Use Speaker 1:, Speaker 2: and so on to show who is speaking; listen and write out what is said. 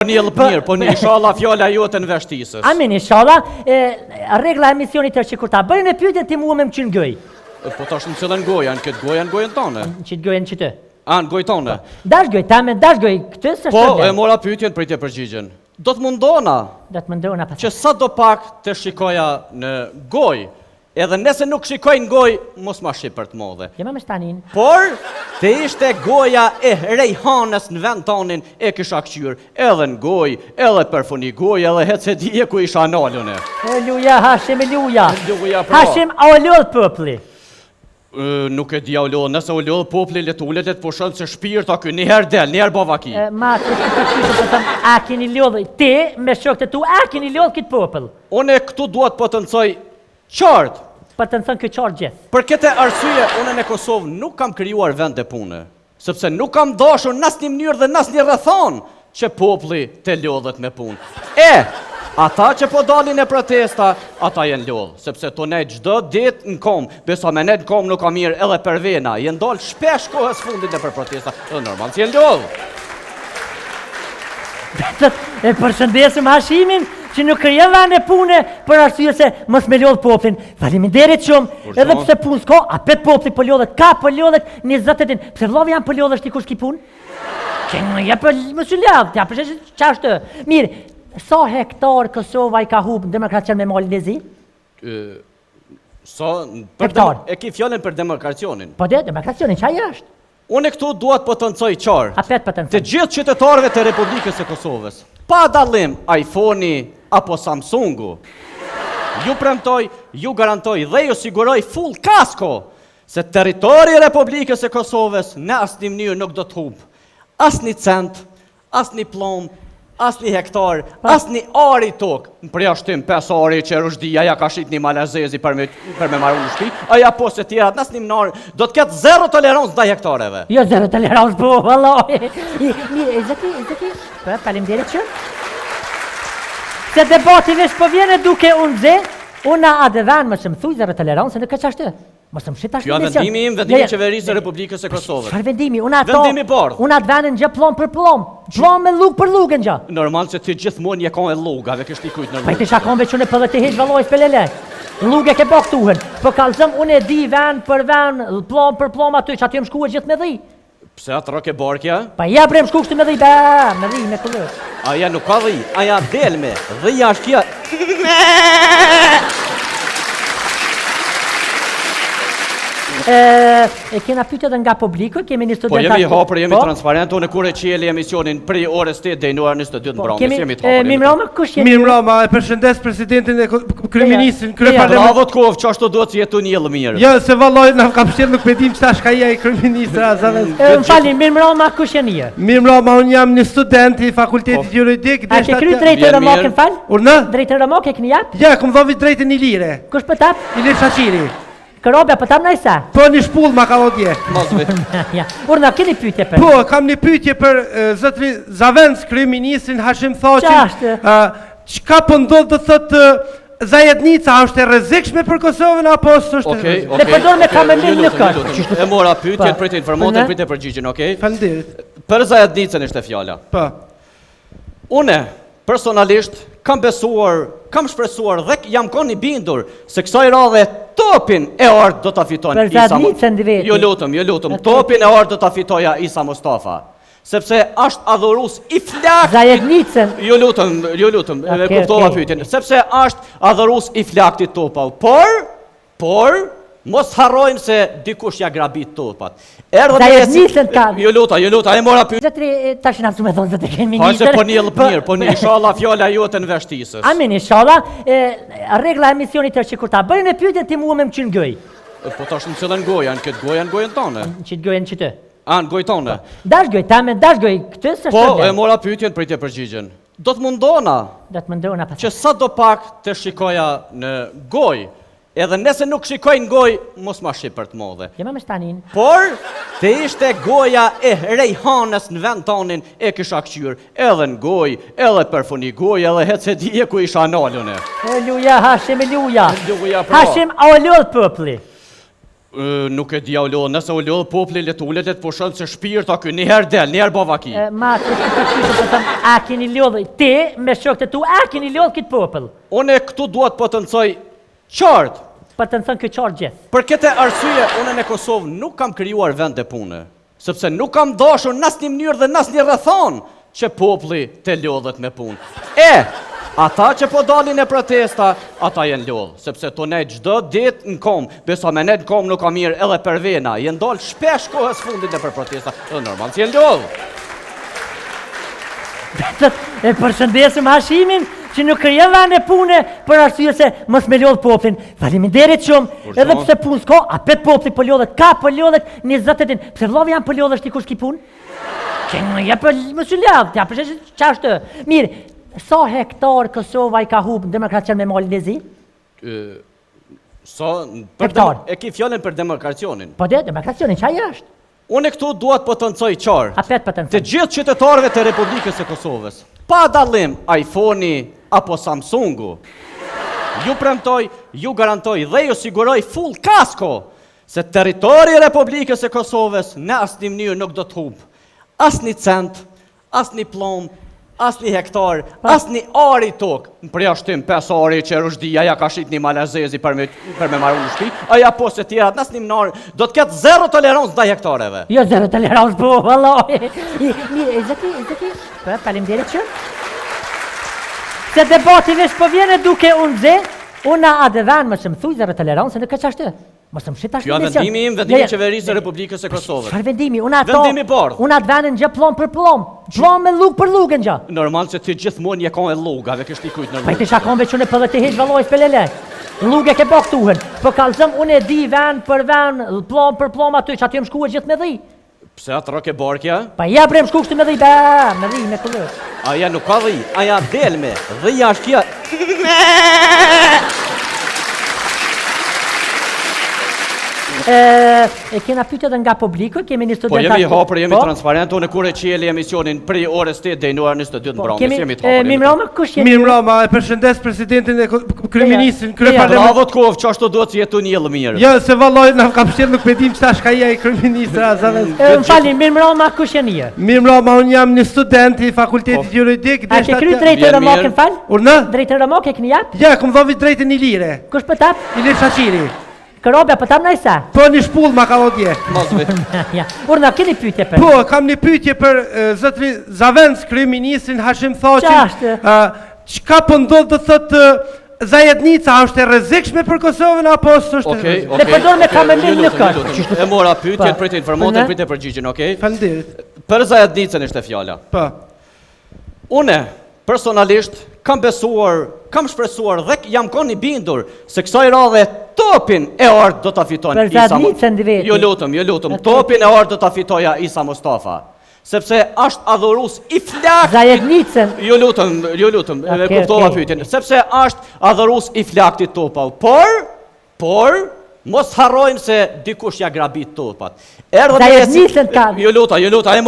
Speaker 1: Një mirë, po një inshallah fjala jote në veshtisës.
Speaker 2: Amin, inshallah. Regla e emisionit është që kur ta bëjnë pyetjen ti mua më mqyn goj.
Speaker 1: Po tash në cilën goja, në këtë goja në gojën tonë.
Speaker 2: Që të gojën që të.
Speaker 1: Në gojën tonë.
Speaker 2: Dash goj, ta me dash goj, këtë s'është
Speaker 1: Po,
Speaker 2: problem.
Speaker 1: e mora pyetjen për të përgjigjen. Do të mundona
Speaker 2: Do të mundona pas.
Speaker 1: që sa do pak të shikoja në gojë. Edhe nëse nuk shikoj në gojë, mos ma shqip për të modhe.
Speaker 2: Jema me shtanin.
Speaker 1: Por, të ishte goja e Rejhanës në vend tonin e kisha këqyr, edhe në gojë, edhe për funi gojë, edhe hecë dije ku isha nalune.
Speaker 2: Luja, Hashim, luja.
Speaker 1: Luja, pra.
Speaker 2: Hashim, a o lodh popli?
Speaker 1: Nuk e dia u lodh, nëse u lodh popli letullet e të pushon se shpirta ky, njëherë del, njëherë bavaki.
Speaker 2: Ma, të thëmë, a keni lodh, ti me shokët e tu, a keni lodh këtë popël?
Speaker 1: Une këtu duhet potencoj qartë.
Speaker 2: Për të nësën këtë qartë gjithë.
Speaker 1: Për këtë arsye, une në Kosovë nuk kam krijuar vende pune, sepse nuk kam dashur në asnjë mënyrë dhe në asnjë rrethon që populli të lodhet me punë. Ata që po dalin e protesta, ata jenë lodhë, sepse to ne çdo ditë në kom, besa me ne në kom nuk ka mirë edhe për vena, jenë dalë shpesh kohës fundit e për protesta, edhe normal që jenë lodhë.
Speaker 2: E përshëndesim Hashimin, që nuk krijon vende pune për arsye se mos me lodh poplin. Faleminderit shumë. Edhe pse punë s'ka, a pet popli po lodhet, ka po lodhet 20 ditë. Pse vëllavi janë po lodhesh ti kush ki punë? Që ja po mos u lodh, ja përshesh ç'është. Mirë, sa hektar Kosova i ka humbë demokracion me malin e zi?
Speaker 1: Hektar. E ki fjalën për demokracionin.
Speaker 2: Po demokracionin çaj është?
Speaker 1: Unë këtu duhet potencoj qartë.
Speaker 2: A pet potencoj.
Speaker 1: Të gjithë qytetarëve të Republikës së Kosovës, pa dallim iPhone-i apo Samsungu, ju premtoj, ju garantoj dhe ju siguroj full kasko se territori i Republikës së Kosovës në asnjë mënyrë nuk do të humbë asnjë cent, asnjë plomb, asnjë hektar, asnjë ari tokë. Në përjashtim 5 ari që Rushdia ja ka shit një malazezi për me marrë në shtëpi, aja po se tjerat në asnjë mënyrë do të ketë zero tolerancë ndaj hektareve.
Speaker 2: Jo zero tolerancë po, vallahi. Mirë, zoti, faleminderit që. Se debati vesh po vjen duke unë adëvan më shumë thuj zero tolerancë në këtë çështje. Mos më shit tash.
Speaker 1: Kjo vendimi im, vendimi i qeverisë së Republikës së Kosovës.
Speaker 2: Çfarë vendimi? Unë ato.
Speaker 1: Vendimi bardh.
Speaker 2: Unë atë vendin gjë plom për plom. Plom me lug për lugën gjë.
Speaker 1: Normal se ti gjithmonë je kanë lugave, ke shtikujt në
Speaker 2: lugë. Po ti shakon veç unë po të hiç valloj spelele. Lugë ke baktuhen. Po kallzëm unë e di vend për vend, plom për plom aty, që aty më shkuar gjithë me dhi.
Speaker 1: Pse atë roke barkja?
Speaker 2: Pa ja brem shku kështu me dhi, me dhi, me kullër.
Speaker 1: Aja nuk ka dhi, aja del me, dhija është kja.
Speaker 2: E kena pyetje edhe nga publiku, kemi një student.
Speaker 1: Po jemi hapur, jemi transparent, unë kur e qeli emisionin prej orës 8 deri në orën 22 në mbrëmjes, jemi të hapur.
Speaker 2: Mirëmbrëma, kush jeni?
Speaker 3: Mirëmbrëma, e përshëndes presidentin e kryeministrin, kryeparlamentit.
Speaker 1: Bravo të kohë, çfarë duhet të jetu një mirë.
Speaker 3: Jo, se valloj na ka pëlqyer nuk e dim ç'tash ka ai kryeministra Zavend.
Speaker 2: M'falni, mirëmbrëma, kush jeni?
Speaker 3: Mirëmbrëma, unë jam një student i fakultetit juridik.
Speaker 2: A ke kry drejtë Romakën fal?
Speaker 3: Urna?
Speaker 2: Drejtë Romakë keni jap?
Speaker 3: Ja, kum dhovi drejtën Ilire.
Speaker 2: Kush po tap?
Speaker 3: Ilir Shaqiri.
Speaker 2: Kërobja, po tam najsa?
Speaker 3: Po një shpull ma ka odje.
Speaker 2: Ja, urna, keni pyetje për?
Speaker 3: Po, kam një pyetje për zotri Zavend, kryeministrin Hashim Thaçin. Çka po ndodh do thotë Zajednica është e rrezikshme për Kosovën apo s'është?
Speaker 1: Okej.
Speaker 2: Ne përdor me kamerën në kërk.
Speaker 1: E mora pyetjen për të informuar, për të përgjigjen, okej?
Speaker 3: Faleminderit.
Speaker 1: Për Zajednicën ishte fjala.
Speaker 3: Po.
Speaker 1: Unë personalisht kam besuar, kam shpresuar dhe jam qenë i bindur se kësaj radhe topin e art do ta fiton
Speaker 2: Isa Mustafa.
Speaker 1: Jo lutem, topin e art do ta fitoja Isa Mustafa. Sepse është adhurues i flakt.
Speaker 2: Zajednicën.
Speaker 1: Jo lutem, e kuptova pyetjen. Sepse është adhurues i flaktit topave. Por mos harrojmë se dikush ja grabit topat.
Speaker 2: Zajednicën ka.
Speaker 1: Jo luta, e mora pyetjen.
Speaker 2: Zotri tash na më thonë zotri kemi
Speaker 1: ministër. Po një mirë, po një inshallah fjala jote në veshtisës.
Speaker 2: Amin inshallah. Rregla e emisionit është që kur ta bëjnë pyetjen ti mua më mqyn goj.
Speaker 1: Po tash në cilën goja, në këtë goja në gojën tonë.
Speaker 2: Çit gojën çitë?
Speaker 1: Në gojën tonë.
Speaker 2: Dash goj, ta me dash goj, këtë s'është problem.
Speaker 1: Po, e mora pyetjen për të përgjigjen. Do të mundona
Speaker 2: pas.
Speaker 1: Që sa do pak të shikoja në gojë, edhe nëse nuk shikoj në gojë, mos ma shqip për të modhe.
Speaker 2: Jema me shtanin.
Speaker 1: Por, të ishte goja e Rejhanës në vend tonin e kisha këqyr, edhe në gojë, edhe për funi gojë, edhe hecë dije ku isha nalune.
Speaker 2: Luja, Hashim, luja.
Speaker 1: Luja, pra.
Speaker 2: Hashim, a o lodh popli?
Speaker 1: Nuk e dia u lodh, nëse u lodh populli le të ulet e të pushon se shpirta ky një herë del, një herë bavaki.
Speaker 2: Ma, të po them, a keni lodhë ti me shokët e tu, a keni lodhë këtë popull?
Speaker 1: Unë këtu duhet potencoj qartë.
Speaker 2: Pa të nësën këtë qartë gjithë.
Speaker 1: Për këtë arsye, unë në Kosovë nuk kam krijuar vende pune, sepse nuk kam dashur në asnjë mënyrë dhe në asnjë rrethon që populli të lodhet me punë. Ata që po dalin e protesta, ata jenë lodhë, sepse të ne gjdo dit në kom, besa me ne në kom nuk ka mirë edhe për vena, jenë dalë shpesh kohës fundit e për protesta, edhe normal që jenë lodhë.
Speaker 2: E përshëndesim Hashimin që nuk krijon vende pune për arsye se mos me lodh popullin. Faleminderit shumë, edhe pse punë s'ka, a pet populli po lodhet, ka po lodhet 20 ditë. Pse vëllavi janë po lodhesh ti kush ki punë? Që në jepë mos u lavd, ja përshë ç'është. Mirë, sa hektar Kosova i ka humbë në demokracion me malin e zi?
Speaker 1: Hektar. E ki fjallin për demokracionin.
Speaker 2: Po demokracionin, çaj është?
Speaker 1: Unë këtu duhet potencoj qartë.
Speaker 2: A pet potencoj.
Speaker 1: Të gjithë qytetarëve të Republikës së Kosovës, pa dallim iPhone-i apo Samsungu, ju premtoj, ju garantoj dhe ju siguroj full kasko se territori i Republikës së Kosovës në asnjë mënyrë nuk do të humbë asnjë cent, asnjë plomb, asnjë hektar, asnjë ari tokë. Në përjashtim 5 ari që Rushdia ja ka shit një malazezi për me marrë në shtëpi, aja po se tjerat në asnjë mënyrë do të ketë zero tolerancë ndaj hektareve.
Speaker 2: Jo zero tolerancë po, vallahi. Mirë, zoti, faleminderit që. Se debati vesh po vjen duke unë adëvan më shumë thuj zero tolerancë në këtë çështje. Mos më shit tash.
Speaker 1: Kjo vendimi im, vendimi i qeverisë së Republikës së Kosovës.
Speaker 2: Çfarë vendimi? Unë ato.
Speaker 1: Vendimi bardh.
Speaker 2: Unë atë vendin gjë plom për plom. Plom me lug për lugën gjë.
Speaker 1: Normal se ti gjithmonë je kanë lugave, ke shtikujt në
Speaker 2: Pa
Speaker 1: lugë.
Speaker 2: ti shakon veç unë për të hiç valloj spelele. Lugë ke baktuhen. Po kallzëm unë e di vend për vend, plom për plom aty që aty më shkuar gjithë me dhi.
Speaker 1: Pse atë roke barkja?
Speaker 2: Pa ja brem shku kështu me dhi, me dhi me kullë.
Speaker 1: Aja nuk ka dhi, aja del me. Dhija është kja.
Speaker 2: E kena pyetje edhe nga publiku, kemi një student.
Speaker 1: Po jemi hapur, jemi transparent, unë kur e qeli emisionin prej orës 8 deri në orën 22 në mbrëmjes, jemi të hapur.
Speaker 2: Mirëmbrëma, kush jeni?
Speaker 3: Mirëmbrëma, e përshëndes presidentin e kryeministrin, kryeparlament.
Speaker 1: Bravo të kov, çashtu duhet të jetu një mirë.
Speaker 3: Jo, se valloj na ka pëlqyer nuk e dim çfarë shka ai kryeministra Zavend.
Speaker 2: Më falni, mirëmbrëma, kush jeni ju?
Speaker 3: Mirëmbrëma, unë jam një student i fakultetit juridik.
Speaker 2: A ke kry drejtë Romakën fal?
Speaker 3: Urna?
Speaker 2: Drejtë Romakë keni jap?
Speaker 3: Ja, kum dhovi drejtën Ilire.
Speaker 2: Kush po tap?
Speaker 3: Ilir Shaqiri.
Speaker 2: Kërobja po tap najsa?
Speaker 3: Po një shpull ma ka odje.
Speaker 1: Mosve.
Speaker 2: Ja. Urna, keni pyetje për?
Speaker 3: Po, kam një pyetje për zotri Zavend, kryeministrin Hashim Thaçin. Çka po ndodh do thotë Zajednica është e rrezikshme për Kosovën apo s'është?
Speaker 1: Okej.
Speaker 2: Ne përdor me kamerën në kërë.
Speaker 1: E mora pyetjen për të informuar, për të përgjigjen, okej?
Speaker 3: Faleminderit.
Speaker 1: Për Zajednicën ishte fjala.
Speaker 3: Po.
Speaker 1: Unë personalisht kam besuar, kam shpresuar dhe jam qenë i bindur se kësaj radhe topin e art do ta fiton
Speaker 2: Për Zajednicën di vetë.
Speaker 1: Jo lutem, topin e art do ta fitoja Isa Mustafa. Sepse është adhurues i flakt.
Speaker 2: Zajednicën.
Speaker 1: Jo lutem, e kuptova pyetjen. Sepse është adhurues i flaktit topa. Por mos harrojmë se dikush ja grabit topat.
Speaker 2: Zajednicën ka.
Speaker 1: Jo lutem,